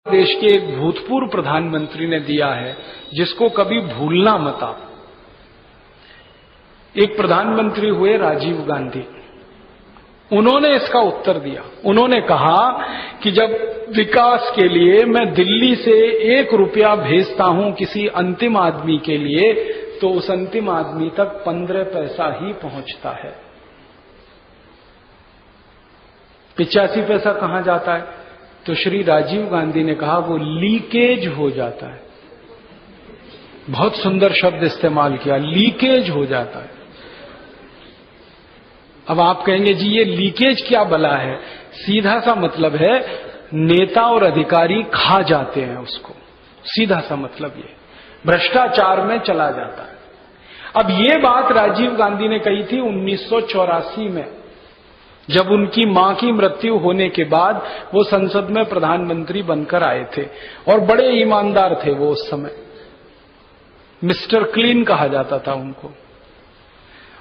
देश के एक भूतपूर्व प्रधानमंत्री ने दिया है, जिसको कभी भूलना मत आप। एक प्रधानमंत्री हुए राजीव गांधी। उन्होंने इसका उत्तर दिया। उन्होंने कहा कि जब विकास के लिए मैं दिल्ली से 1 रुपया भेजता हूं किसी अंतिम आदमी के लिए, तो उस अंतिम आदमी तक 15 पैसा ही पहुंचता है। 85 पैसा कहां जाता है? तो श्री राजीव गांधी ने कहा वो लीकेज हो जाता है। बहुत सुंदर शब्द इस्तेमाल किया, लीकेज हो जाता है। अब आप कहेंगे जी ये लीकेज क्या बला है? सीधा सा मतलब है नेता और अधिकारी खा जाते हैं उसको, सीधा सा मतलब ये भ्रष्टाचार में चला जाता है। अब ये बात राजीव गांधी ने कही थी 1984 में, जब उनकी मां की मृत्यु होने के बाद वो संसद में प्रधानमंत्री बनकर आए थे और बड़े ईमानदार थे वो। उस समय मिस्टर क्लीन कहा जाता था उनको।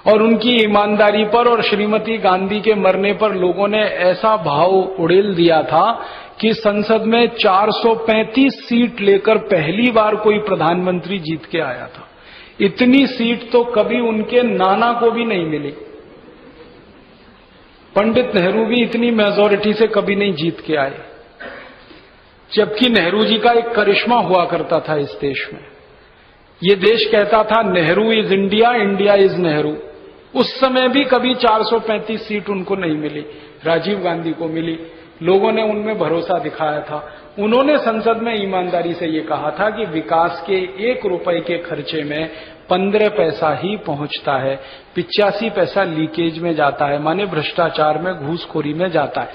और उनकी ईमानदारी पर और श्रीमती गांधी के मरने पर लोगों ने ऐसा भाव उड़ेल दिया था कि संसद में 435 सीट लेकर पहली बार कोई प्रधानमंत्री जीत के आया था। इतनी सीट तो कभी उनके नाना को भी नहीं मिली। पंडित नेहरू भी इतनी मेजॉरिटी से कभी नहीं जीत के आए, जबकि नेहरू जी का एक करिश्मा हुआ करता था इस देश में। ये देश कहता था Nehru is India, India is Nehru. उस समय भी कभी 435 सीट उनको नहीं मिली, राजीव गांधी को मिली। लोगों ने उनमें भरोसा दिखाया था। उन्होंने संसद में ईमानदारी से ये कहा था कि विकास के 1 रुपए के खर्चे में 15 पैसा ही पहुंचता है, 85 पैसा लीकेज में जाता है, माने भ्रष्टाचार में, घूसखोरी में जाता है।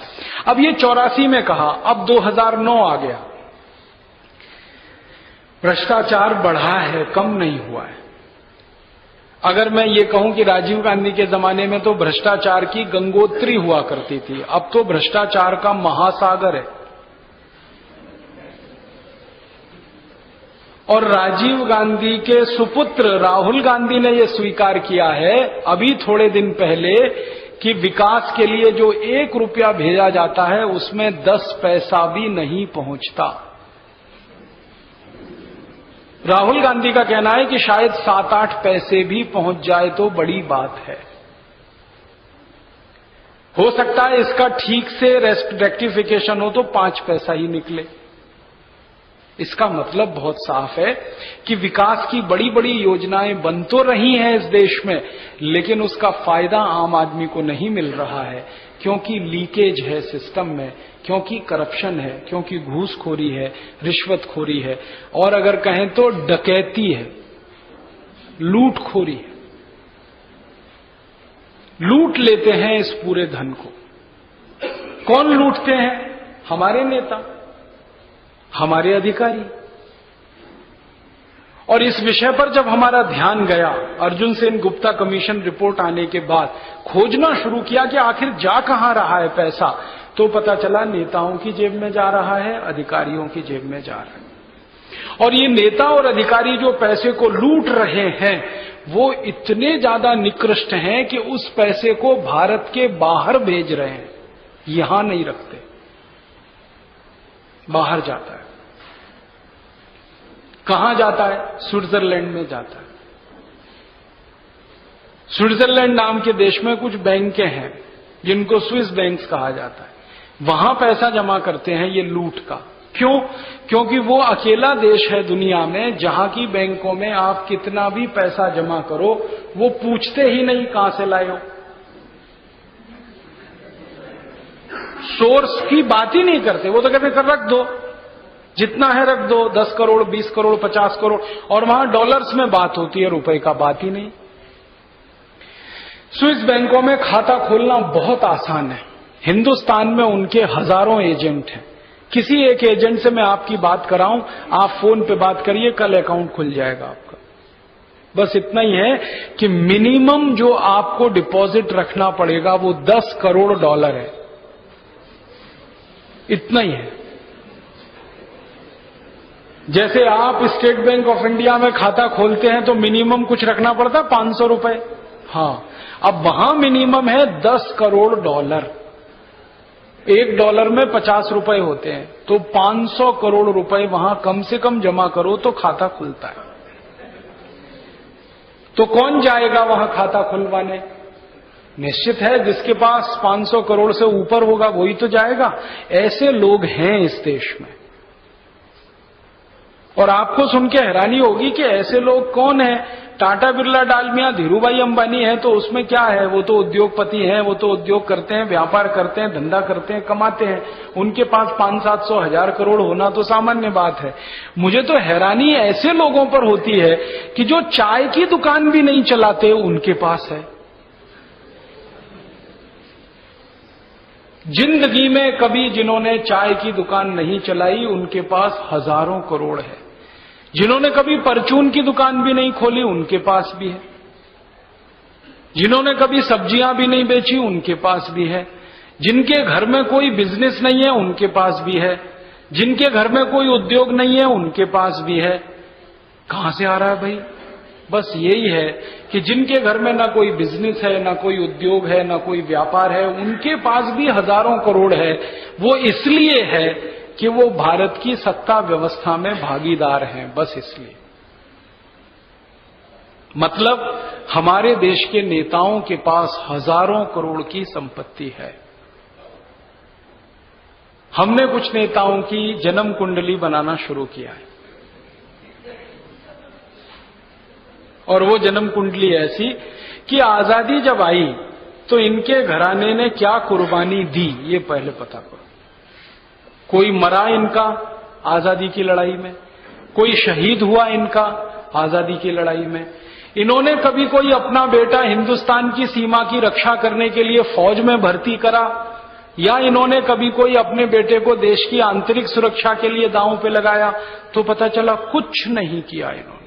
अब ये 84 में कहा, अब 2009 आ गया। भ्रष्टाचार बढ़ा है, कम नहीं हुआ है। अगर मैं ये कहूं कि राजीव गांधी के जमाने में तो भ्रष्टाचार की गंगोत्री हुआ करती थी, अब तो भ्रष्टाचार का महासागर है। और राजीव गांधी के सुपुत्र राहुल गांधी ने यह स्वीकार किया है अभी थोड़े दिन पहले कि विकास के लिए जो 1 रुपया भेजा जाता है उसमें 10 पैसा भी नहीं पहुंचता। राहुल गांधी का कहना है कि शायद 7-8 पैसे भी पहुंच जाए तो बड़ी बात है। हो सकता है इसका ठीक से रेक्टिफिकेशन हो तो 5 पैसा ही निकले। इसका मतलब बहुत साफ है कि विकास की बड़ी बड़ी योजनाएं बन तो रही हैं इस देश में, लेकिन उसका फायदा आम आदमी को नहीं मिल रहा है, क्योंकि लीकेज है सिस्टम में, क्योंकि करप्शन है, क्योंकि घूसखोरी है, रिश्वतखोरी है, और अगर कहें तो डकैती है, लूटखोरी है। लूट लेते हैं इस पूरे धन को। कौन लूटते हैं? हमारे नेता, हमारे अधिकारी। और इस विषय पर जब हमारा ध्यान गया, अर्जुन सेन गुप्ता कमीशन रिपोर्ट आने के बाद खोजना शुरू किया कि आखिर जा कहां रहा है पैसा, तो पता चला नेताओं की जेब में जा रहा है, अधिकारियों की जेब में जा रहा है। और ये नेता और अधिकारी जो पैसे को लूट रहे हैं वो इतने ज्यादा निकृष्ट हैं कि उस पैसे को भारत के बाहर भेज रहे हैं, यहां नहीं रखते, बाहर जाता है। कहां जाता है? स्विट्जरलैंड में जाता है। स्विट्जरलैंड नाम के देश में कुछ बैंकें हैं जिनको स्विस बैंक्स कहा जाता है। वहां पैसा जमा करते हैं ये लूट का। क्यों? क्योंकि वो अकेला देश है दुनिया में जहां की बैंकों में आप कितना भी पैसा जमा करो वो पूछते ही नहीं कहां से लाए हो, सोर्स की बात ही नहीं करते। वो तो कहते कर रख दो, जितना है रख दो, 10 करोड़, 20 करोड़, 50 करोड़, और वहां डॉलर्स में बात होती है, रुपए का बात ही नहीं। स्विस बैंकों में खाता खोलना बहुत आसान है। हिंदुस्तान में उनके हजारों एजेंट हैं। किसी एक एजेंट से मैं आपकी बात कराऊं, आप फोन पे बात करिए, कल अकाउंट खुल जाएगा आपका। बस इतना ही है कि मिनिमम जो आपको डिपॉजिट रखना पड़ेगा वो 10 करोड़ डॉलर है, इतना ही है। जैसे आप स्टेट बैंक ऑफ इंडिया में खाता खोलते हैं तो मिनिमम कुछ रखना पड़ता है 500 रुपए। हाँ, अब वहां मिनिमम है 10 करोड़ डॉलर। $1 में 50 रुपए होते हैं, तो 500 करोड़ रुपए वहां कम से कम जमा करो तो खाता खुलता है। तो कौन जाएगा वहां खाता खुलवाने? निश्चित है जिसके पास 500 करोड़ से ऊपर होगा वही तो जाएगा। ऐसे लोग हैं इस देश में। और आपको सुन के हैरानी होगी कि ऐसे लोग कौन हैं। टाटा बिरला डालमिया धीरूभाई अंबानी है तो उसमें क्या है, वो तो उद्योगपति हैं, वो तो उद्योग करते हैं, व्यापार करते हैं, धंधा करते हैं, कमाते हैं। उनके पास 500-700 हजार करोड़ होना तो सामान्य बात है। मुझे तो हैरानी ऐसे लोगों पर होती है कि जो चाय की दुकान भी नहीं चलाते उनके पास है। जिंदगी में कभी जिन्होंने चाय की दुकान नहीं चलाई उनके पास हजारों करोड़ है। जिन्होंने कभी परचून की दुकान भी नहीं खोली उनके पास भी है। जिन्होंने कभी सब्जियां भी नहीं बेची उनके पास भी है। जिनके घर में कोई बिजनेस नहीं है उनके पास भी है। जिनके घर में कोई उद्योग नहीं है उनके पास भी है। कहां से आ रहा है भाई? बस यही है कि जिनके घर में ना कोई बिजनेस है, ना कोई उद्योग है, ना कोई व्यापार है, उनके पास भी हजारों करोड़ है। वो इसलिए है कि वो भारत की सत्ता व्यवस्था में भागीदार हैं, बस इसलिए। मतलब हमारे देश के नेताओं के पास हजारों करोड़ की संपत्ति है। हमने कुछ नेताओं की जन्म कुंडली बनाना शुरू किया है और वो जन्म कुंडली ऐसी कि आजादी जब आई तो इनके घराने ने क्या कुर्बानी दी ये पहले पता करो। कोई मरा इनका आजादी की लड़ाई में, कोई शहीद हुआ इनका आजादी की लड़ाई में। इन्होंने कभी कोई अपना बेटा हिंदुस्तान की सीमा की रक्षा करने के लिए फौज में भर्ती करा, या इन्होंने कभी कोई अपने बेटे को देश की आंतरिक सुरक्षा के लिए दांव पे लगाया? तो पता चला कुछ नहीं किया इन्होंने।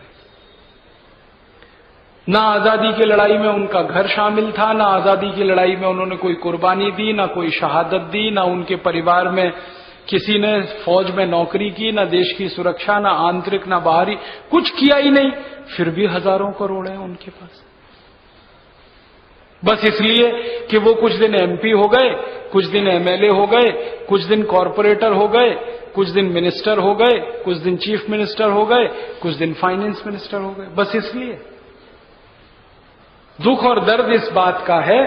ना आजादी की लड़ाई में उनका घर शामिल था, ना आजादी की लड़ाई में उन्होंने कोई कुर्बानी दी, ना कोई शहादत दी, ना उनके परिवार में किसी ने फौज में नौकरी की, ना देश की सुरक्षा, ना आंतरिक ना बाहरी, कुछ किया ही नहीं। फिर भी हजारों करोड़ हैं उनके पास, बस इसलिए कि वो कुछ दिन एमपी हो गए, कुछ दिन एमएलए हो गए, कुछ दिन कॉरपोरेटर हो गए, कुछ दिन मिनिस्टर हो गए, कुछ दिन चीफ मिनिस्टर हो गए, कुछ दिन फाइनेंस मिनिस्टर हो गए, बस इसलिए। दुख और दर्द इस बात का है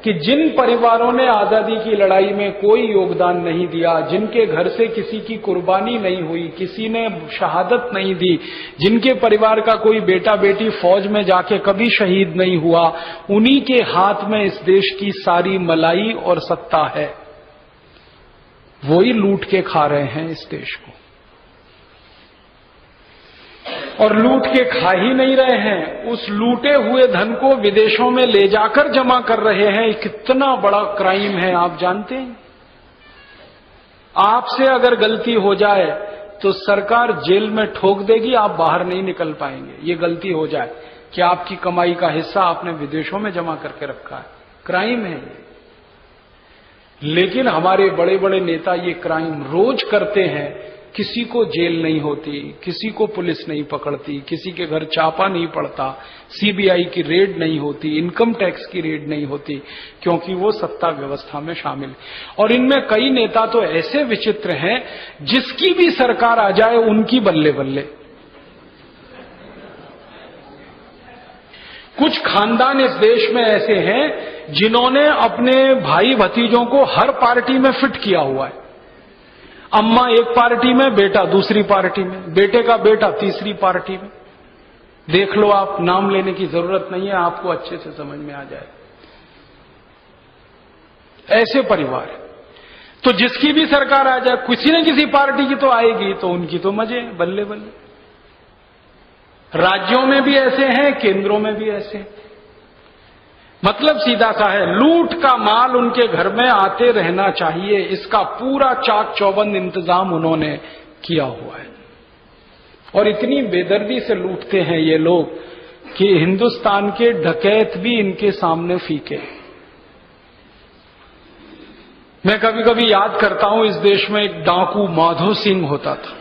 कि जिन परिवारों ने आजादी की लड़ाई में कोई योगदान नहीं दिया, जिनके घर से किसी की कुर्बानी नहीं हुई, किसी ने शहादत नहीं दी, जिनके परिवार का कोई बेटा बेटी फौज में जाके कभी शहीद नहीं हुआ, उन्हीं के हाथ में इस देश की सारी मलाई और सत्ता है। वो ही लूट के खा रहे हैं इस देश को, और लूट के खा ही नहीं रहे हैं, उस लूटे हुए धन को विदेशों में ले जाकर जमा कर रहे हैं। कितना बड़ा क्राइम है आप जानते हैं? आपसे अगर गलती हो जाए तो सरकार जेल में ठोक देगी, आप बाहर नहीं निकल पाएंगे। ये गलती हो जाए कि आपकी कमाई का हिस्सा आपने विदेशों में जमा करके रखा है, क्राइम है ये। लेकिन हमारे बड़े बड़े नेता ये क्राइम रोज करते हैं, किसी को जेल नहीं होती, किसी को पुलिस नहीं पकड़ती, किसी के घर छापा नहीं पड़ता, सीबीआई की रेड नहीं होती, इनकम टैक्स की रेड नहीं होती, क्योंकि वो सत्ता व्यवस्था में शामिल। और इनमें कई नेता तो ऐसे विचित्र हैं, जिसकी भी सरकार आ जाए उनकी बल्ले बल्ले। कुछ खानदान इस देश में ऐसे हैं जिन्होंने अपने भाई भतीजों को हर पार्टी में फिट किया हुआ है। अम्मा एक पार्टी में, बेटा दूसरी पार्टी में, बेटे का बेटा तीसरी पार्टी में। देख लो आप, नाम लेने की जरूरत नहीं है, आपको अच्छे से समझ में आ जाए। ऐसे परिवार तो जिसकी भी सरकार आ जाए, किसी न किसी पार्टी की तो आएगी, तो उनकी तो मजे बल्ले बल्ले। राज्यों में भी ऐसे हैं, केंद्रों में भी ऐसे हैं। मतलब सीधा सा है, लूट का माल उनके घर में आते रहना चाहिए, इसका पूरा चाक चौबंद इंतजाम उन्होंने किया हुआ है। और इतनी बेदर्दी से लूटते हैं ये लोग कि हिंदुस्तान के डकैत भी इनके सामने फीके। मैं कभी कभी याद करता हूं, इस देश में एक डाकू माधो सिंह होता था,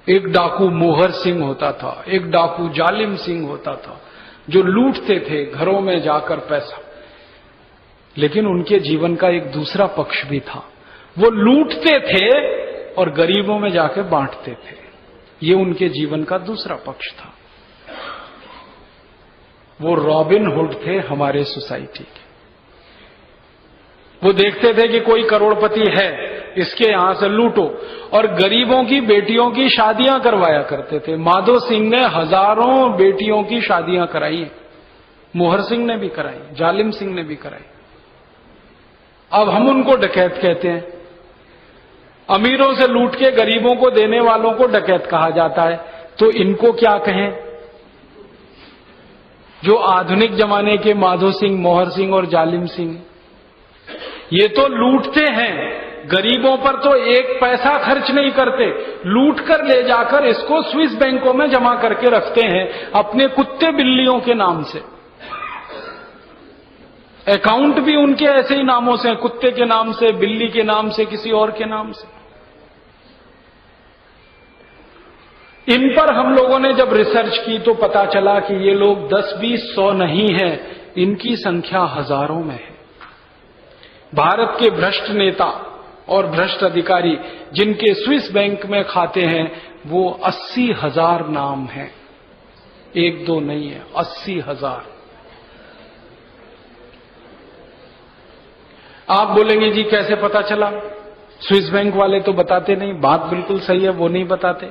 एक डाकू मोहर सिंह होता था, एक डाकू जालिम सिंह होता था, जो लूटते थे घरों में जाकर पैसा। लेकिन उनके जीवन का एक दूसरा पक्ष भी था। वो लूटते थे और गरीबों में जाके बांटते थे। ये उनके जीवन का दूसरा पक्ष था। वो रॉबिन हुड थे हमारे सोसाइटी के। वो देखते थे कि कोई करोड़पति है, इसके यहां से लूटो, और गरीबों की बेटियों की शादियां करवाया करते थे। माधो सिंह ने हजारों बेटियों की शादियां कराई हैं, मोहर सिंह ने भी कराई, जालिम सिंह ने भी कराई। अब हम उनको डकैत कहते हैं। अमीरों से लूट के गरीबों को देने वालों को डकैत कहा जाता है। तो इनको क्या कहें? जो आधुनिक जमाने के माधो सिंह, मोहर सिंह और जालिम सिंह, ये तो लूटते हैं, गरीबों पर तो एक पैसा खर्च नहीं करते, लूट कर ले जाकर इसको स्विस बैंकों में जमा करके रखते हैं अपने कुत्ते बिल्लियों के नाम से। अकाउंट भी उनके ऐसे ही नामों से, कुत्ते के नाम से, बिल्ली के नाम से, किसी और के नाम से। इन पर हम लोगों ने जब रिसर्च की तो पता चला कि ये लोग 10-20-100 नहीं है, इनकी संख्या हजारों में है। भारत के भ्रष्ट नेता और भ्रष्ट अधिकारी जिनके स्विस बैंक में खाते हैं, वो 80,000 नाम हैं। 1-2 नहीं है, 80,000। आप बोलेंगे जी कैसे पता चला? स्विस बैंक वाले तो बताते नहीं। बात बिल्कुल सही है, वो नहीं बताते।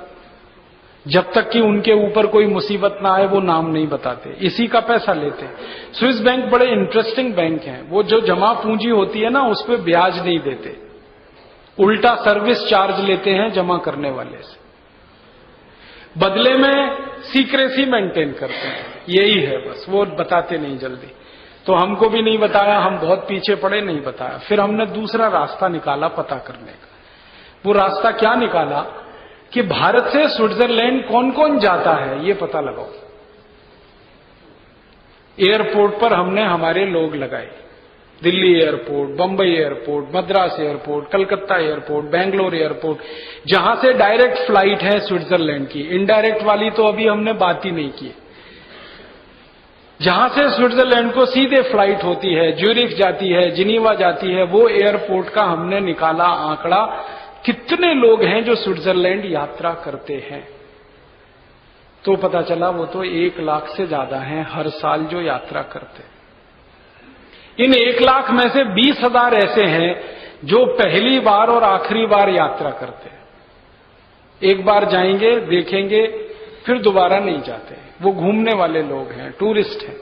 जब तक कि उनके ऊपर कोई मुसीबत ना आए वो नाम नहीं बताते, इसी का पैसा लेते हैं। स्विस बैंक बड़े इंटरेस्टिंग बैंक हैं। वो जो जमा पूंजी होती है ना, उस पर ब्याज नहीं देते, उल्टा सर्विस चार्ज लेते हैं जमा करने वाले से। बदले में सीक्रेसी मेंटेन करते हैं, यही है बस। वो बताते नहीं जल्दी। तो हमको भी नहीं बताया, हम बहुत पीछे पड़े, नहीं बताया। फिर हमने दूसरा रास्ता निकाला पता करने का। वो रास्ता क्या निकाला कि भारत से स्विट्जरलैंड कौन कौन जाता है ये पता लगाओ। एयरपोर्ट पर हमने हमारे लोग लगाए, Delhi airport, Bombay airport, Madras airport, Calcutta airport, Bangalore airport, जहां से डायरेक्ट फ्लाइट है स्विट्जरलैंड की। इनडायरेक्ट वाली तो अभी हमने बात ही नहीं की। जहां से स्विट्जरलैंड को सीधे फ्लाइट होती है, ज्यूरिख जाती है, जिनीवा जाती है, वो एयरपोर्ट का हमने निकाला आंकड़ा, कितने लोग हैं जो स्विट्जरलैंड यात्रा करते हैं। तो पता चला वो तो 1 लाख से ज्यादा हैं हर साल जो यात्रा करते हैं। इन 1 लाख में से 20,000 ऐसे हैं जो पहली बार और आखिरी बार यात्रा करते हैं। एक बार जाएंगे, देखेंगे, फिर दोबारा नहीं जाते। वो घूमने वाले लोग हैं, टूरिस्ट हैं।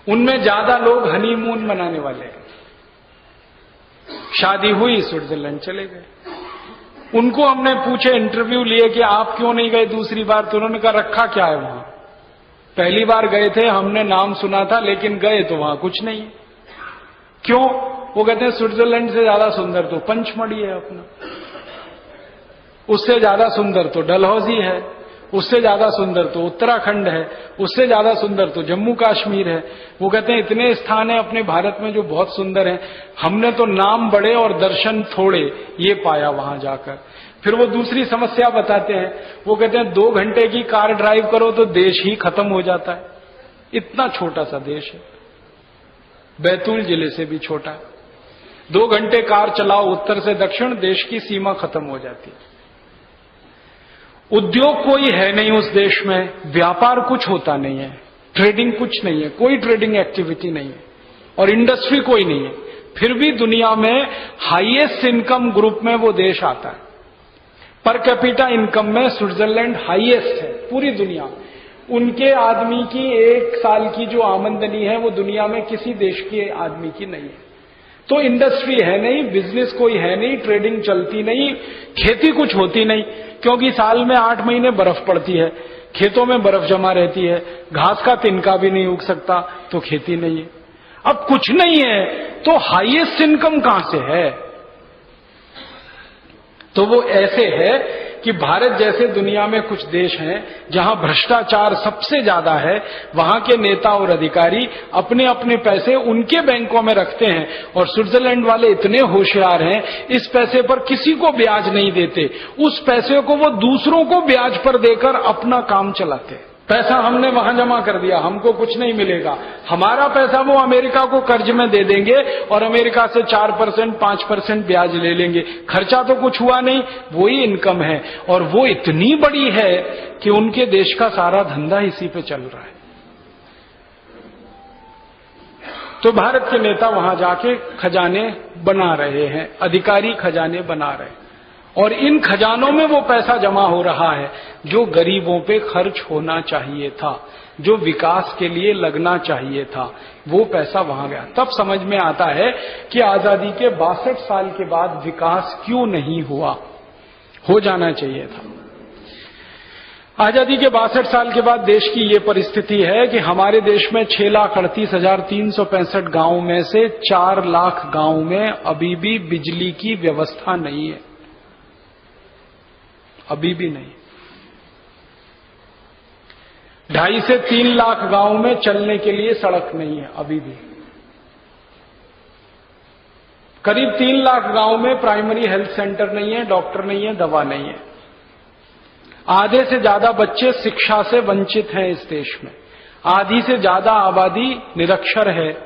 उनमें ज्यादा लोग हनीमून मनाने वाले हैं। शादी हुई, स्विट्जरलैंड चले गए। उनको हमने पूछे, इंटरव्यू लिए कि आप क्यों नहीं गए दूसरी बार? तो उन्होंने कहा रखा क्या है वहां, पहली बार गए थे, हमने नाम सुना था, लेकिन गए तो वहां कुछ नहीं। क्यों? वो कहते हैं स्विट्जरलैंड से ज्यादा सुंदर तो पंचमढ़ी है अपना, उससे ज्यादा सुंदर तो डलहौजी है, उससे ज्यादा सुंदर तो उत्तराखंड है, उससे ज्यादा सुंदर तो जम्मू कश्मीर है। वो कहते हैं इतने स्थान हैं अपने भारत में जो बहुत सुंदर हैं, हमने तो नाम बड़े और दर्शन थोड़े, ये पाया वहां जाकर। फिर वो दूसरी समस्या बताते हैं। वो कहते हैं 2 घंटे की कार ड्राइव करो तो देश ही खत्म हो जाता है। इतना छोटा सा देश है, बैतूल जिले से भी छोटा है। 2 घंटे कार चलाओ उत्तर से दक्षिण, देश की सीमा खत्म हो जाती है। उद्योग कोई है नहीं उस देश में, व्यापार कुछ होता नहीं है, ट्रेडिंग कुछ नहीं है, कोई ट्रेडिंग एक्टिविटी नहीं है, और इंडस्ट्री कोई नहीं है। फिर भी दुनिया में हाईएस्ट इनकम ग्रुप में वो देश आता है। पर कैपिटा इनकम में स्विट्जरलैंड हाईएस्ट है पूरी दुनिया में। उनके आदमी की 1 साल की जो आमदनी है वो दुनिया में किसी देश के आदमी की नहीं है। तो इंडस्ट्री है नहीं, बिजनेस कोई है नहीं, ट्रेडिंग चलती नहीं, खेती कुछ होती नहीं, क्योंकि साल में 8 महीने बर्फ पड़ती है, खेतों में बर्फ जमा रहती है, घास का तिनका भी नहीं उग सकता, तो खेती नहीं है। अब कुछ नहीं है तो हाईएस्ट इनकम कहां से है? तो वो ऐसे है कि भारत जैसे दुनिया में कुछ देश हैं जहां भ्रष्टाचार सबसे ज्यादा है, वहां के नेता और अधिकारी अपने अपने पैसे उनके बैंकों में रखते हैं, और स्विट्जरलैंड वाले इतने होशियार हैं, इस पैसे पर किसी को ब्याज नहीं देते, उस पैसे को वो दूसरों को ब्याज पर देकर अपना काम चलाते हैं। पैसा हमने वहां जमा कर दिया, हमको कुछ नहीं मिलेगा। हमारा पैसा वो अमेरिका को कर्ज में दे देंगे और अमेरिका से 4%, 5% ब्याज ले लेंगे। खर्चा तो कुछ हुआ नहीं, वही इनकम है, और वो इतनी बड़ी है कि उनके देश का सारा धंधा इसी पे चल रहा है। तो भारत के नेता वहां जाके खजाने बना रहे हैं, अधिकारी खजाने बना रहे हैं, और इन खजानों में वो पैसा जमा हो रहा है जो गरीबों पे खर्च होना चाहिए था, जो विकास के लिए लगना चाहिए था, वो पैसा वहां गया। तब समझ में आता है कि आजादी के 62 साल के बाद विकास क्यों नहीं हुआ, हो जाना चाहिए था। आजादी के 62 साल के बाद देश की ये परिस्थिति है कि हमारे देश में 6,38,365 गांवों में से 4 लाख गांवों में अभी भी बिजली की व्यवस्था नहीं है, अभी भी नहीं। 2.5 से 3 लाख गांवों में चलने के लिए सड़क नहीं है, अभी भी। करीब 3 लाख गांवों में प्राइमरी हेल्थ सेंटर नहीं है, डॉक्टर नहीं है, दवा नहीं है। आधे से ज्यादा बच्चे शिक्षा से वंचित हैं इस देश में। आधी से ज्यादा आबादी निरक्षर है,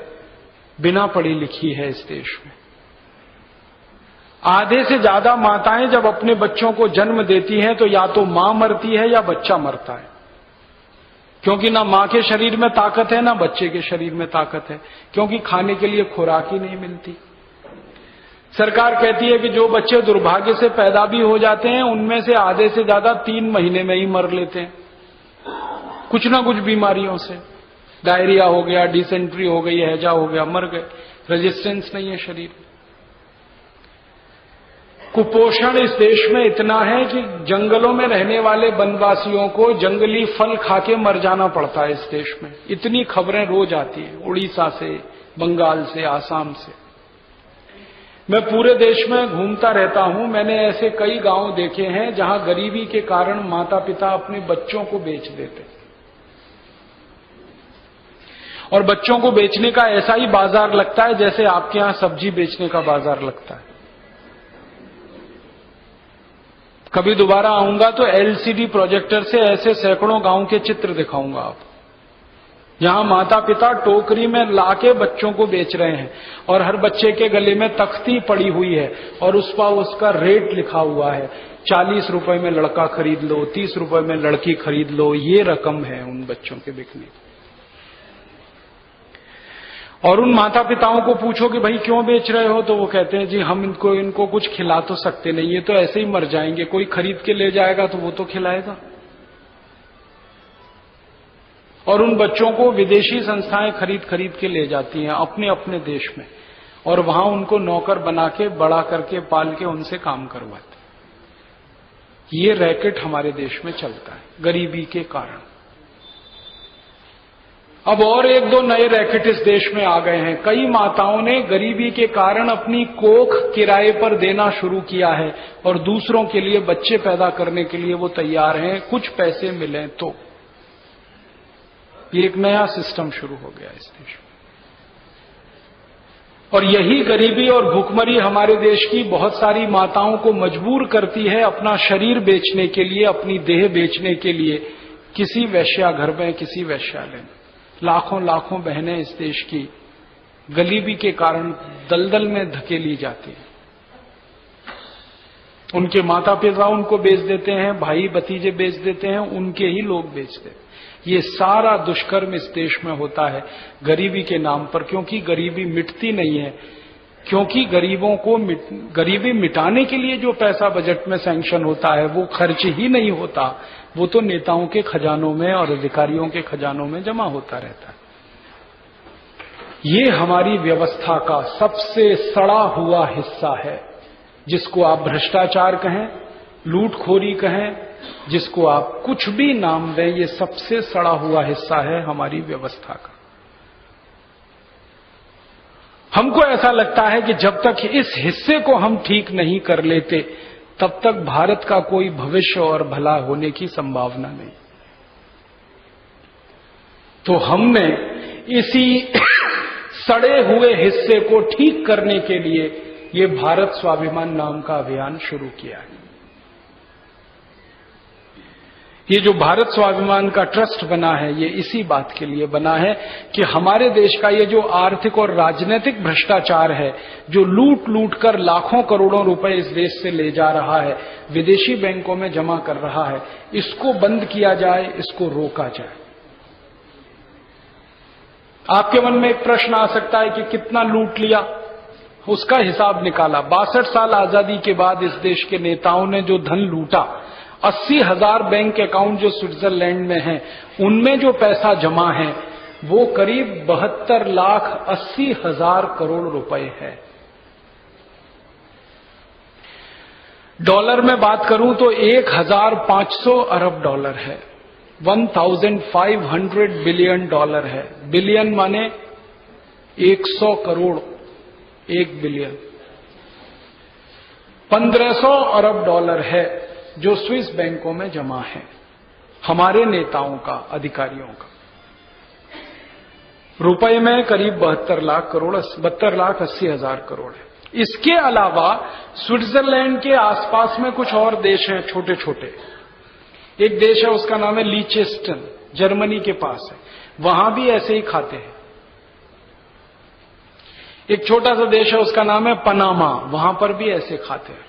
बिना पढ़ी लिखी है इस देश में। आधे से ज्यादा माताएं जब अपने बच्चों को जन्म देती हैं तो या तो मां मरती है या बच्चा मरता है, क्योंकि ना मां के शरीर में ताकत है ना बच्चे के शरीर में ताकत है, क्योंकि खाने के लिए खुराक ही नहीं मिलती। सरकार कहती है कि जो बच्चे दुर्भाग्य से पैदा भी हो जाते हैं उनमें से आधे से ज्यादा 3 महीने में ही मर लेते हैं, कुछ ना कुछ बीमारियों से। डायरिया हो गया, डिसेंट्री हो गई, हैजा हो गया, मर गए, रेजिस्टेंस नहीं है शरीर में। कुपोषण इस देश में इतना है कि जंगलों में रहने वाले वनवासियों को जंगली फल खाके मर जाना पड़ता है इस देश में। इतनी खबरें रोज आती हैं, उड़ीसा से, बंगाल से, आसाम से। मैं पूरे देश में घूमता रहता हूं, मैंने ऐसे कई गांव देखे हैं जहां गरीबी के कारण माता पिता अपने बच्चों को बेच देते, और बच्चों को बेचने का ऐसा ही बाजार लगता है जैसे आपके यहां सब्जी बेचने का बाजार लगता है। कभी दोबारा आऊंगा तो एलसीडी प्रोजेक्टर से ऐसे सैकड़ों गांव के चित्र दिखाऊंगा आपको, यहां माता पिता टोकरी में लाके बच्चों को बेच रहे हैं, और हर बच्चे के गले में तख्ती पड़ी हुई है और उस पर उसका रेट लिखा हुआ है। 40 रुपए में लड़का खरीद लो, 30 रुपए में लड़की खरीद लो, ये रकम है उन बच्चों के बिकने की। और उन माता पिताओं को पूछो कि भाई क्यों बेच रहे हो, तो वो कहते हैं जी हम इनको कुछ खिला तो सकते नहीं, ये तो ऐसे ही मर जाएंगे, कोई खरीद के ले जाएगा तो वो तो खिलाएगा। और उन बच्चों को विदेशी संस्थाएं खरीद के ले जाती हैं अपने अपने देश में, और वहां उनको नौकर बना के, बड़ा करके, पाल के उनसे काम करवाते। ये रैकेट हमारे देश में चलता है गरीबी के कारण। अब और 1-2 नए रैकेट इस देश में आ गए हैं। कई माताओं ने गरीबी के कारण अपनी कोख किराए पर देना शुरू किया है और दूसरों के लिए बच्चे पैदा करने के लिए वो तैयार हैं, कुछ पैसे मिलें तो। ये एक नया सिस्टम शुरू हो गया इस देश में, और यही गरीबी और भूखमरी हमारे देश की बहुत सारी माताओं को मजबूर करती है अपना शरीर बेचने के लिए, अपनी देह बेचने के लिए किसी वेश्याघर में, किसी वेश्यालय में। लाखों लाखों बहनें इस देश की गरीबी के कारण दलदल में धकेली जाती हैं। उनके माता पिता उनको बेच देते हैं, भाई भतीजे बेच देते हैं, उनके ही लोग बेचते हैं। ये सारा दुष्कर्म इस देश में होता है गरीबी के नाम पर, क्योंकि गरीबी मिटती नहीं है, क्योंकि गरीबों को गरीबी मिटाने के लिए जो पैसा बजट में सैंक्शन होता है वो खर्च ही नहीं होता, वो तो नेताओं के खजानों में और अधिकारियों के खजानों में जमा होता रहता है। ये हमारी व्यवस्था का सबसे सड़ा हुआ हिस्सा है, जिसको आप भ्रष्टाचार कहें, लूटखोरी कहें, जिसको आप कुछ भी नाम दें, ये सबसे सड़ा हुआ हिस्सा है हमारी व्यवस्था का। हमको ऐसा लगता है कि जब तक इस हिस्से को हम ठीक नहीं कर लेते तब तक भारत का कोई भविष्य और भला होने की संभावना नहीं। तो हमने इसी सड़े हुए हिस्से को ठीक करने के लिए ये भारत स्वाभिमान नाम का अभियान शुरू किया है। ये जो भारत स्वाभिमान का ट्रस्ट बना है, ये इसी बात के लिए बना है कि हमारे देश का ये जो आर्थिक और राजनीतिक भ्रष्टाचार है, जो लूट लूट कर लाखों करोड़ों रुपए इस देश से ले जा रहा है, विदेशी बैंकों में जमा कर रहा है, इसको बंद किया जाए, इसको रोका जाए। आपके मन में एक प्रश्न आ सकता है कि कितना लूट लिया, उसका हिसाब निकाला। 62 साल आजादी के बाद इस देश के नेताओं ने जो धन लूटा, 80,000 बैंक अकाउंट जो स्विट्जरलैंड में हैं, उनमें जो पैसा जमा है वो करीब 72,80,000 करोड़ रुपए है। डॉलर में बात करूं तो 1,500 अरब डॉलर है, 1,500 बिलियन डॉलर है। बिलियन माने 100 करोड़, 1 बिलियन। 1,500 अरब डॉलर है जो स्विस बैंकों में जमा है, हमारे नेताओं का, अधिकारियों का। रुपए में करीब 72 लाख करोड़, 72,80,000 करोड़ है। इसके अलावा स्विट्जरलैंड के आसपास में कुछ और देश हैं छोटे छोटे। एक देश है, उसका नाम है लीचेस्टन, जर्मनी के पास है, वहां भी ऐसे ही खाते हैं। एक छोटा सा देश है, उसका नाम है पनामा, वहां पर भी ऐसे खाते हैं।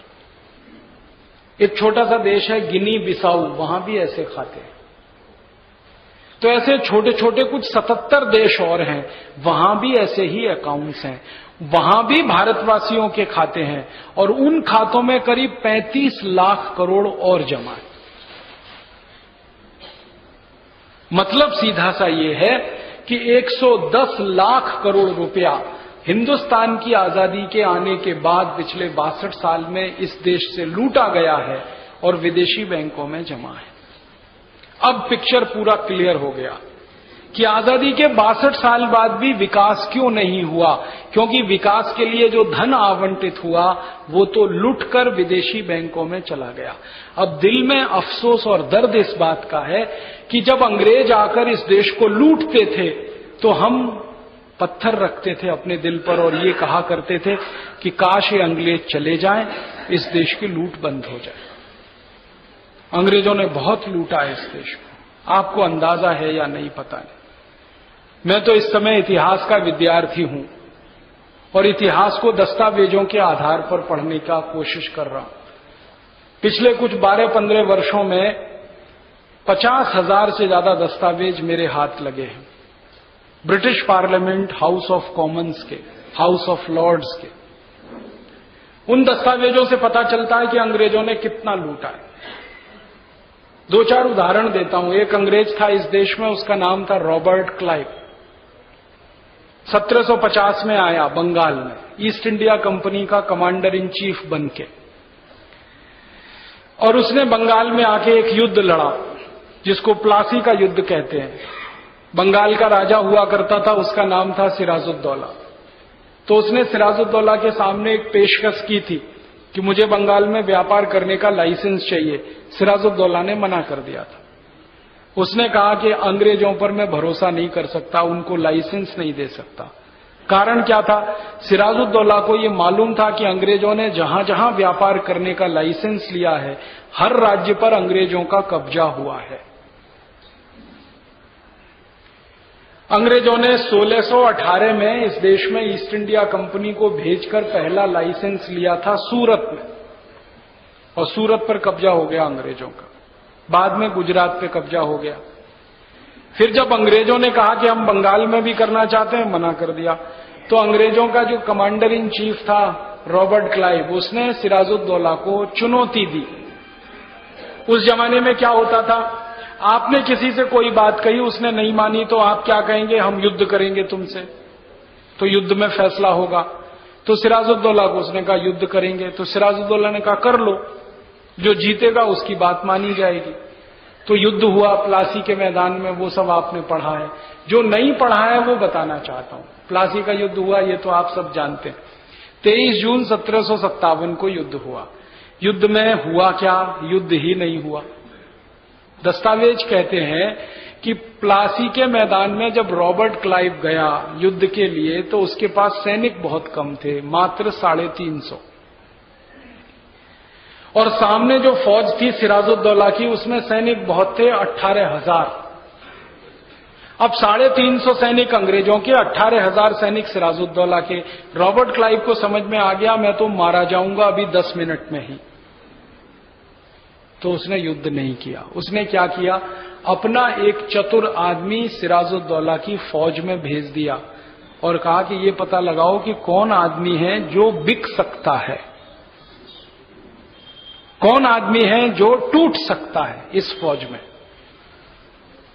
एक छोटा सा देश है गिनी बिसाऊ, वहां भी ऐसे खाते हैं। तो ऐसे छोटे छोटे कुछ 77 देश और हैं, वहां भी ऐसे ही अकाउंट्स हैं, वहां भी भारतवासियों के खाते हैं, और उन खातों में करीब 35 लाख करोड़ और जमा है। मतलब सीधा सा ये है कि 110 लाख करोड़ रुपया हिंदुस्तान की आजादी के आने के बाद पिछले 62 साल में इस देश से लूटा गया है और विदेशी बैंकों में जमा है। अब पिक्चर पूरा क्लियर हो गया कि आजादी के 62 साल बाद भी विकास क्यों नहीं हुआ, क्योंकि विकास के लिए जो धन आवंटित हुआ वो तो लुटकर विदेशी बैंकों में चला गया। अब दिल में अफसोस और दर्द इस बात का है कि जब अंग्रेज आकर इस देश को लूटते थे तो हम पत्थर रखते थे अपने दिल पर और ये कहा करते थे कि काश ये अंग्रेज चले जाएं, इस देश की लूट बंद हो जाए। अंग्रेजों ने बहुत लूटा है इस देश को, आपको अंदाजा है या नहीं पता नहीं। मैं तो इस समय इतिहास का विद्यार्थी हूं और इतिहास को दस्तावेजों के आधार पर पढ़ने का कोशिश कर रहा हूं। पिछले कुछ 12-15 वर्षों में 50,000 से ज्यादा दस्तावेज मेरे हाथ लगे हैं, British parliament, house of Commons के, हाउस ऑफ लॉर्ड्स के। उन दस्तावेजों से पता चलता है कि अंग्रेजों ने कितना लूटा है। 2-4 उदाहरण देता हूं। एक अंग्रेज था इस देश में, उसका नाम था रॉबर्ट क्लाइव। 1750 में आया बंगाल में, ईस्ट इंडिया कंपनी का कमांडर इन चीफ बन के, और उसने बंगाल में आके एक युद्ध लड़ा जिसको प्लासी का युद्ध कहते हैं। बंगाल का राजा हुआ करता था, उसका नाम था सिराजुद्दौला। तो उसने सिराजुद्दौला के सामने एक पेशकश की थी कि मुझे बंगाल में व्यापार करने का लाइसेंस चाहिए। सिराजुद्दौला ने मना कर दिया था। उसने कहा कि अंग्रेजों पर मैं भरोसा नहीं कर सकता, उनको लाइसेंस नहीं दे सकता। कारण क्या था? सिराजुद्दौला को ये मालूम था कि अंग्रेजों ने जहां जहां व्यापार करने का लाइसेंस लिया है, हर राज्य पर अंग्रेजों का कब्जा हुआ है। अंग्रेजों ने 1618 में इस देश में ईस्ट इंडिया कंपनी को भेजकर पहला लाइसेंस लिया था सूरत में, और सूरत पर कब्जा हो गया अंग्रेजों का। बाद में गुजरात पे कब्जा हो गया। फिर जब अंग्रेजों ने कहा कि हम बंगाल में भी करना चाहते हैं, मना कर दिया। तो अंग्रेजों का जो कमांडर इन चीफ था रॉबर्ट क्लाइव, उसने सिराजुद्दौला को चुनौती दी। उस जमाने में क्या होता था, आपने किसी से कोई बात कही, उसने नहीं मानी, तो आप क्या कहेंगे? हम युद्ध करेंगे तुमसे, तो युद्ध में फैसला होगा। तो सिराजुद्दौला को उसने कहा युद्ध करेंगे। तो सिराजुद्दौला ने कहा कर लो, जो जीतेगा उसकी बात मानी जाएगी। तो युद्ध हुआ प्लासी के मैदान में, वो सब आपने पढ़ा है। जो नहीं पढ़ा है वो बताना चाहता हूं। प्लासी का युद्ध हुआ, ये तो आप सब जानते हैं। 23 जून 1757 को युद्ध हुआ। युद्ध में हुआ क्या? युद्ध ही नहीं हुआ। दस्तावेज कहते हैं कि प्लासी के मैदान में जब रॉबर्ट क्लाइव गया युद्ध के लिए, तो उसके पास सैनिक बहुत कम थे, मात्र 350। और सामने जो फौज थी सिराजुद्दौला की, उसमें सैनिक बहुत थे, 18,000। अब 350 सैनिक अंग्रेजों के, 18,000 सैनिक सिराजुद्दौला के। रॉबर्ट क्लाइव को समझ में आ गया मैं तो मारा जाऊंगा अभी 10 मिनट में ही। तो उसने युद्ध नहीं किया। उसने क्या किया, अपना एक चतुर आदमी सिराजुद्दौला की फौज में भेज दिया और कहा कि ये पता लगाओ कि कौन आदमी है जो बिक सकता है, कौन आदमी है जो टूट सकता है इस फौज में।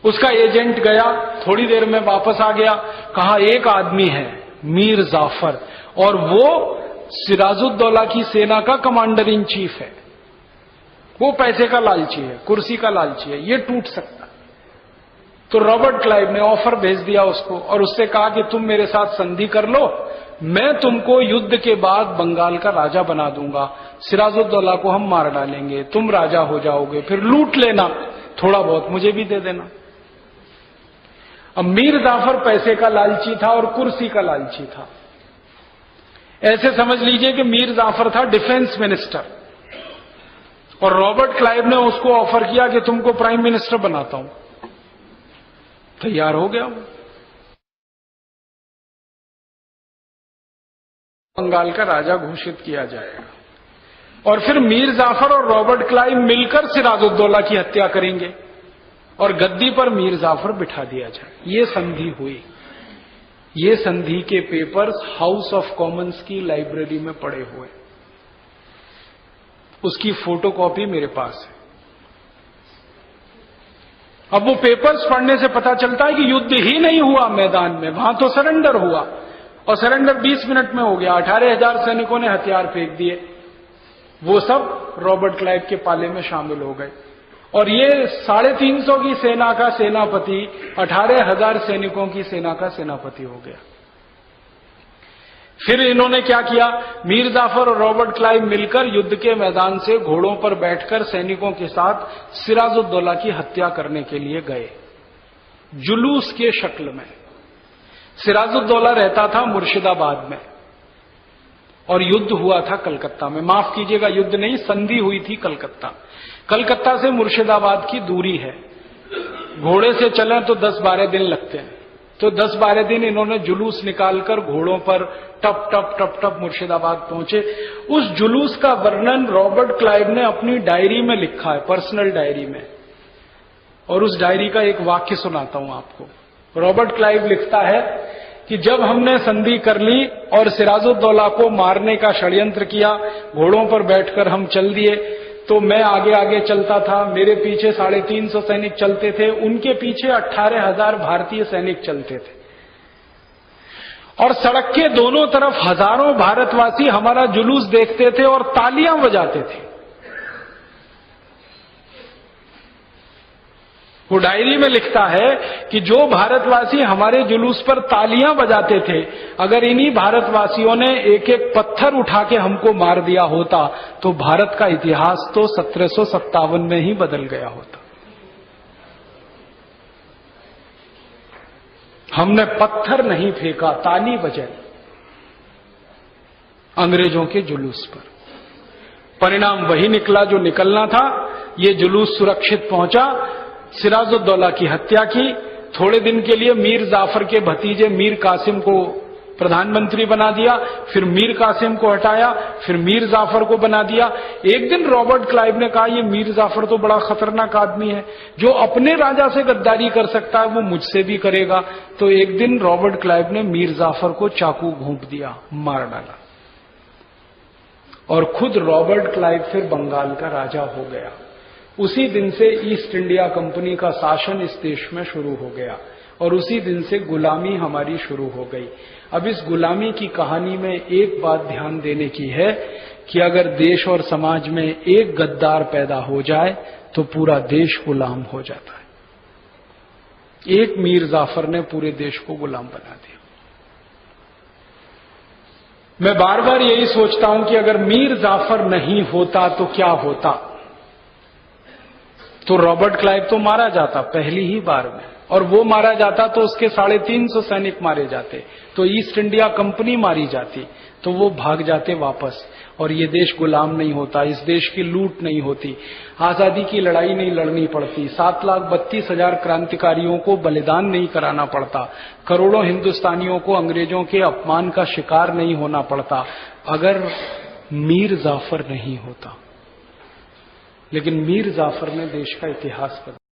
उसका एजेंट गया, थोड़ी देर में वापस आ गया, कहा एक आदमी है मीर जाफर, और वो सिराजुद्दौला की सेना का कमांडर इन चीफ है। वो पैसे का लालची है, कुर्सी का लालची है, ये टूट सकता है। तो रॉबर्ट क्लाइव ने ऑफर भेज दिया उसको और उससे कहा कि तुम मेरे साथ संधि कर लो, मैं तुमको युद्ध के बाद बंगाल का राजा बना दूंगा, सिराजुद्दौला को हम मार डालेंगे, तुम राजा हो जाओगे, फिर लूट लेना, थोड़ा बहुत मुझे भी दे देना। अब मीर जाफर पैसे का लालची था और कुर्सी का लालची था। ऐसे समझ लीजिए कि मीर जाफर था डिफेंस मिनिस्टर और रॉबर्ट क्लाइव ने उसको ऑफर किया कि तुमको प्राइम मिनिस्टर बनाता हूं। तैयार हो गया वो। बंगाल का राजा घोषित किया जाएगा और फिर मीर जाफर और रॉबर्ट क्लाइव मिलकर सिराजुद्दौला की हत्या करेंगे और गद्दी पर मीर जाफर बिठा दिया जाए। ये संधि हुई। ये संधि के पेपर्स हाउस ऑफ कॉमन्स की लाइब्रेरी में पड़े हुए, उसकी फोटोकॉपी मेरे पास है। अब वो पेपर्स पढ़ने से पता चलता है कि युद्ध ही नहीं हुआ मैदान में, वहां तो सरेंडर हुआ और सरेंडर 20 मिनट में हो गया। 18,000 सैनिकों ने हथियार फेंक दिए, वो सब रॉबर्ट क्लाइव के पाले में शामिल हो गए और ये 350 की सेना का सेनापति 18,000 सैनिकों की सेना का सेनापति हो गया। फिर इन्होंने क्या किया, मीर जाफर और रॉबर्ट क्लाइव मिलकर युद्ध के मैदान से घोड़ों पर बैठकर सैनिकों के साथ सिराजुद्दौला की हत्या करने के लिए गए, जुलूस के शक्ल में। सिराजुद्दौला रहता था मुर्शिदाबाद में और युद्ध हुआ था कलकत्ता में। माफ कीजिएगा, युद्ध नहीं, संधि हुई थी कलकत्ता। कलकत्ता से मुर्शिदाबाद की दूरी है, घोड़े से चलें तो 10-12 दिन लगते हैं। तो 10-12 दिन इन्होंने जुलूस निकालकर घोड़ों पर टप टप टप टप मुर्शिदाबाद पहुंचे। उस जुलूस का वर्णन रॉबर्ट क्लाइव ने अपनी डायरी में लिखा है, पर्सनल डायरी में, और उस डायरी का एक वाक्य सुनाता हूं आपको। रॉबर्ट क्लाइव लिखता है कि जब हमने संधि कर ली और सिराजुद्दौला को मारने का षड्यंत्र किया, घोड़ों पर बैठकर हम चल दिए, तो मैं आगे आगे चलता था, मेरे पीछे 350 सैनिक चलते थे, उनके पीछे 18,000 भारतीय सैनिक चलते थे और सड़क के दोनों तरफ हजारों भारतवासी हमारा जुलूस देखते थे और तालियां बजाते थे। वो डायरी में लिखता है कि जो भारतवासी हमारे जुलूस पर तालियां बजाते थे, अगर इन्हीं भारतवासियों ने एक एक पत्थर उठा के हमको मार दिया होता तो भारत का इतिहास तो 1757 में ही बदल गया होता। हमने पत्थर नहीं फेंका, ताली बजाई अंग्रेजों के जुलूस पर। परिणाम वही निकला जो निकलना था। ये जुलूस सुरक्षित पहुंचा, सिराजुद्दौला की हत्या की। थोड़े दिन के लिए मीर जाफर के भतीजे मीर कासिम को प्रधानमंत्री बना दिया, फिर मीर कासिम को हटाया, फिर मीर जाफर को बना दिया। एक दिन रॉबर्ट क्लाइव ने कहा, ये मीर जाफर तो बड़ा खतरनाक आदमी है, जो अपने राजा से गद्दारी कर सकता है वो मुझसे भी करेगा। तो एक दिन रॉबर्ट क्लाइव ने मीर जाफर को चाकू घोंप दिया, मार डाला और खुद रॉबर्ट क्लाइव फिर बंगाल का राजा हो गया। उसी दिन से ईस्ट इंडिया कंपनी का शासन इस देश में शुरू हो गया और उसी दिन से गुलामी हमारी शुरू हो गई। अब इस गुलामी की कहानी में एक बात ध्यान देने की है कि अगर देश और समाज में एक गद्दार पैदा हो जाए तो पूरा देश गुलाम हो जाता है। एक मीर जाफर ने पूरे देश को गुलाम बना दिया। मैं बार बार यही सोचता हूं कि अगर मीर जाफर नहीं होता तो क्या होता। तो रॉबर्ट क्लाइव तो मारा जाता पहली ही बार में, और वो मारा जाता तो उसके 350 सैनिक मारे जाते, तो ईस्ट इंडिया कंपनी मारी जाती, तो वो भाग जाते वापस, और ये देश गुलाम नहीं होता, इस देश की लूट नहीं होती, आजादी की लड़ाई नहीं लड़नी पड़ती, 7,32,000 क्रांतिकारियों को बलिदान नहीं कराना पड़ता, करोड़ों हिंदुस्तानियों को अंग्रेजों के अपमान का शिकार नहीं होना पड़ता, अगर मीर जाफर नहीं होता। लेकिन मीर जाफर ने देश का इतिहास बदला।